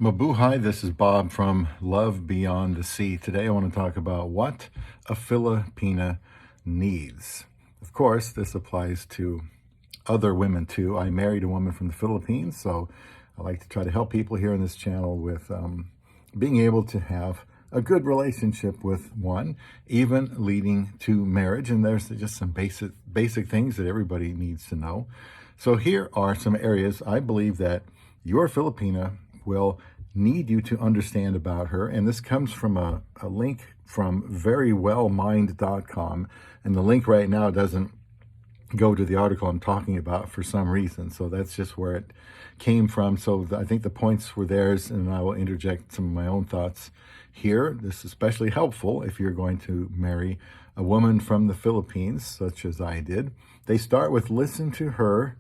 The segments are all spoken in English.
Mabuhay, this is Bob from Love Beyond the Sea. Today I want to talk about what a Filipina needs. Of course, this applies to other women too. I married a woman from the Philippines, so I like to try to help people here on this channel with being able to have a good relationship with one, even leading to marriage. And there's just some basic things that everybody needs to know. So here are some areas I believe that your Filipina will need you to understand about her. And this comes from a link from verywellmind.com. And the link right now doesn't go to the article I'm talking about for some reason. So that's just where it came from. So I think the points were theirs, and I will interject some of my own thoughts here. This is especially helpful if you're going to marry a woman from the Philippines, such as I did. They start with listen to her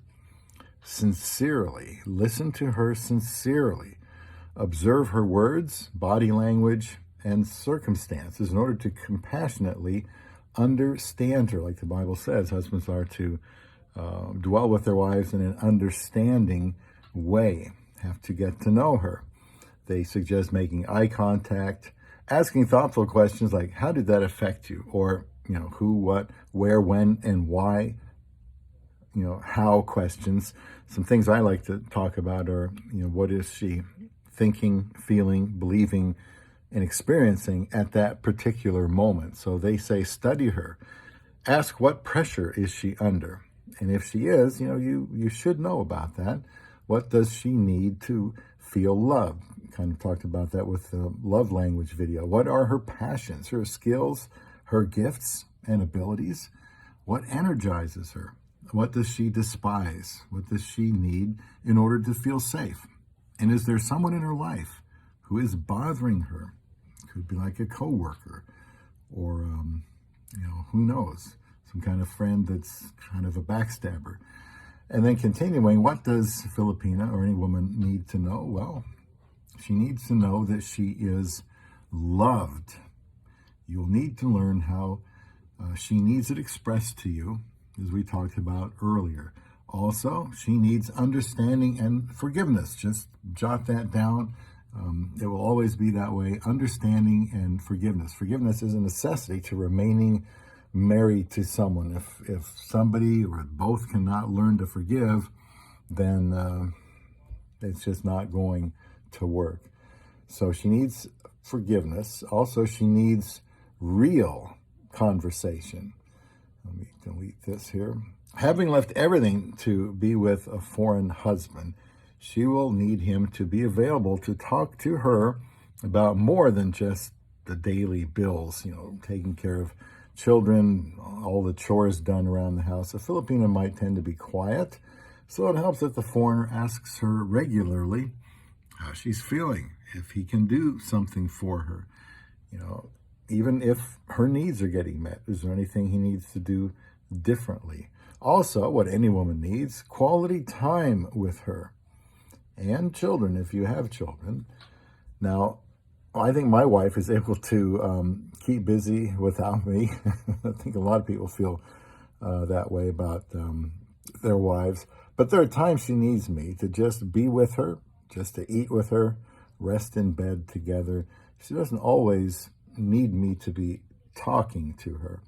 sincerely. Listen to her sincerely. Observe her words, body language, and circumstances in order to compassionately understand her. Like the Bible says, husbands are to dwell with their wives in an understanding way, have to get to know her. They suggest making eye contact, asking thoughtful questions like, how did that affect you? Or, who, what, where, when, and why. How questions. Some things I like to talk about are, what is she thinking, feeling, believing, and experiencing at that particular moment. So they say, study her. Ask what pressure is she under? And if she is, you should know about that. What does she need to feel loved? Kind of talked about that with the love language video. What are her passions, her skills, her gifts and abilities? What energizes her? What does she despise? What does she need in order to feel safe? And is there someone in her life who is bothering her? Could be like a coworker, or who knows, some kind of friend that's kind of a backstabber. And then continuing, what does Filipina or any woman need to know? Well, she needs to know that she is loved. You'll need to learn how she needs it expressed to you, as we talked about earlier. Also, she needs understanding and forgiveness. Just jot that down. It will always be that way. Understanding and forgiveness. Forgiveness is a necessity to remaining married to someone. If somebody or both cannot learn to forgive, then it's just not going to work. So she needs forgiveness. Also, she needs real conversation. Let me delete this here. Having left everything to be with a foreign husband, she will need him to be available to talk to her about more than just the daily bills, taking care of children, all the chores done around the house. A Filipina might tend to be quiet, so it helps if the foreigner asks her regularly how she's feeling, if he can do something for her, even if her needs are getting met. Is there anything he needs to do differently? Also, what any woman needs, quality time with her. And children, if you have children. Now, I think my wife is able to keep busy without me. I think a lot of people feel that way about their wives. But there are times she needs me to just be with her, just to eat with her, rest in bed together. She doesn't always need me to be talking to her.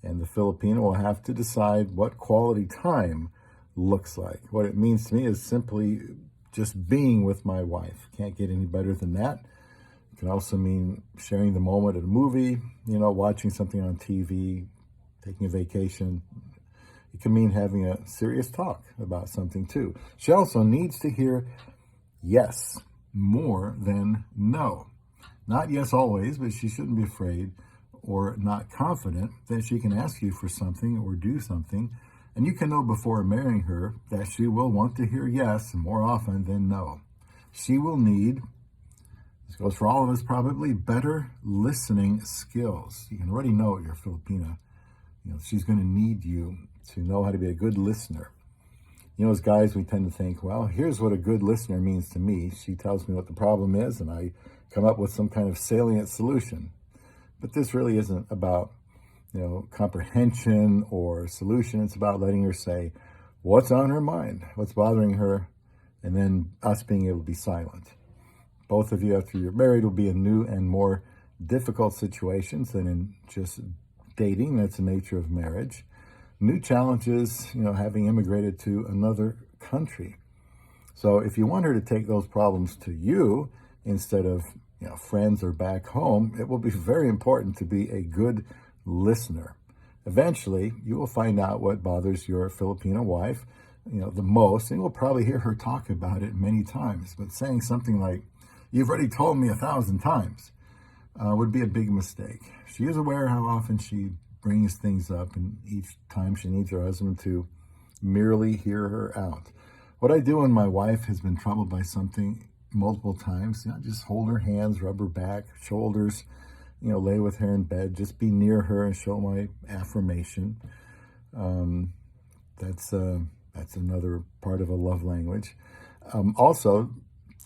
And the Filipino will have to decide what quality time looks like. What it means to me is simply just being with my wife. Can't get any better than that. It can also mean sharing the moment at a movie, watching something on TV, taking a vacation. It can mean having a serious talk about something too. She also needs to hear yes more than no. Not yes always, but she shouldn't be afraid or not confident that she can ask you for something or do something. And you can know before marrying her that she will want to hear yes more often than no. She will need, this goes for all of us probably, better listening skills. You can already know you're Filipina. She's going to need you to know how to be a good listener. As guys, we tend to think, well, here's what a good listener means to me. She tells me what the problem is, and I come up with some kind of salient solution. But this really isn't about, comprehension or solution. It's about letting her say what's on her mind, what's bothering her, and then us being able to be silent. Both of you, after you're married, will be in new and more difficult situations than in just dating. That's the nature of marriage. New challenges, having immigrated to another country. So if you want her to take those problems to you instead of, friends or back home, it will be very important to be a good listener. Eventually, you will find out what bothers your Filipino wife, the most, and you'll probably hear her talk about it many times. But saying something like, "You've already told me 1,000 times," would be a big mistake. She is aware how often she brings things up, and each time she needs her husband to merely hear her out. What I do when my wife has been troubled by something multiple times, just hold her hands, rub her back, shoulders, lay with her in bed, just be near her and show my affirmation. That's another part of a love language. Also,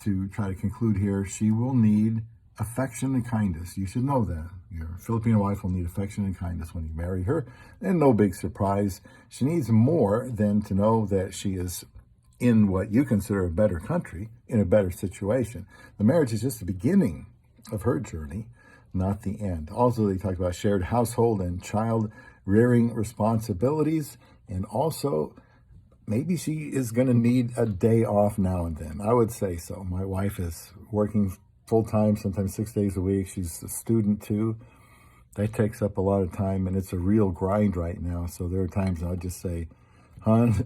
to try to conclude here, she will need affection and kindness. You should know that. Your Filipino wife will need affection and kindness when you marry her. And no big surprise, she needs more than to know that she is in what you consider a better country, in a better situation. The marriage is just the beginning of her journey, not the end. Also, they talk about shared household and child rearing responsibilities. And also, maybe she is going to need a day off now and then. I would say so. My wife is working full-time, sometimes 6 days a week. She's a student too. That takes up a lot of time, and it's a real grind right now. So there are times I'll just say, "Hon,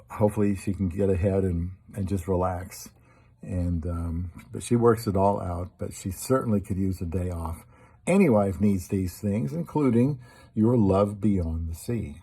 hopefully she can get ahead and just relax." But she works it all out, but she certainly could use a day off. Any wife needs these things, including your love beyond the sea.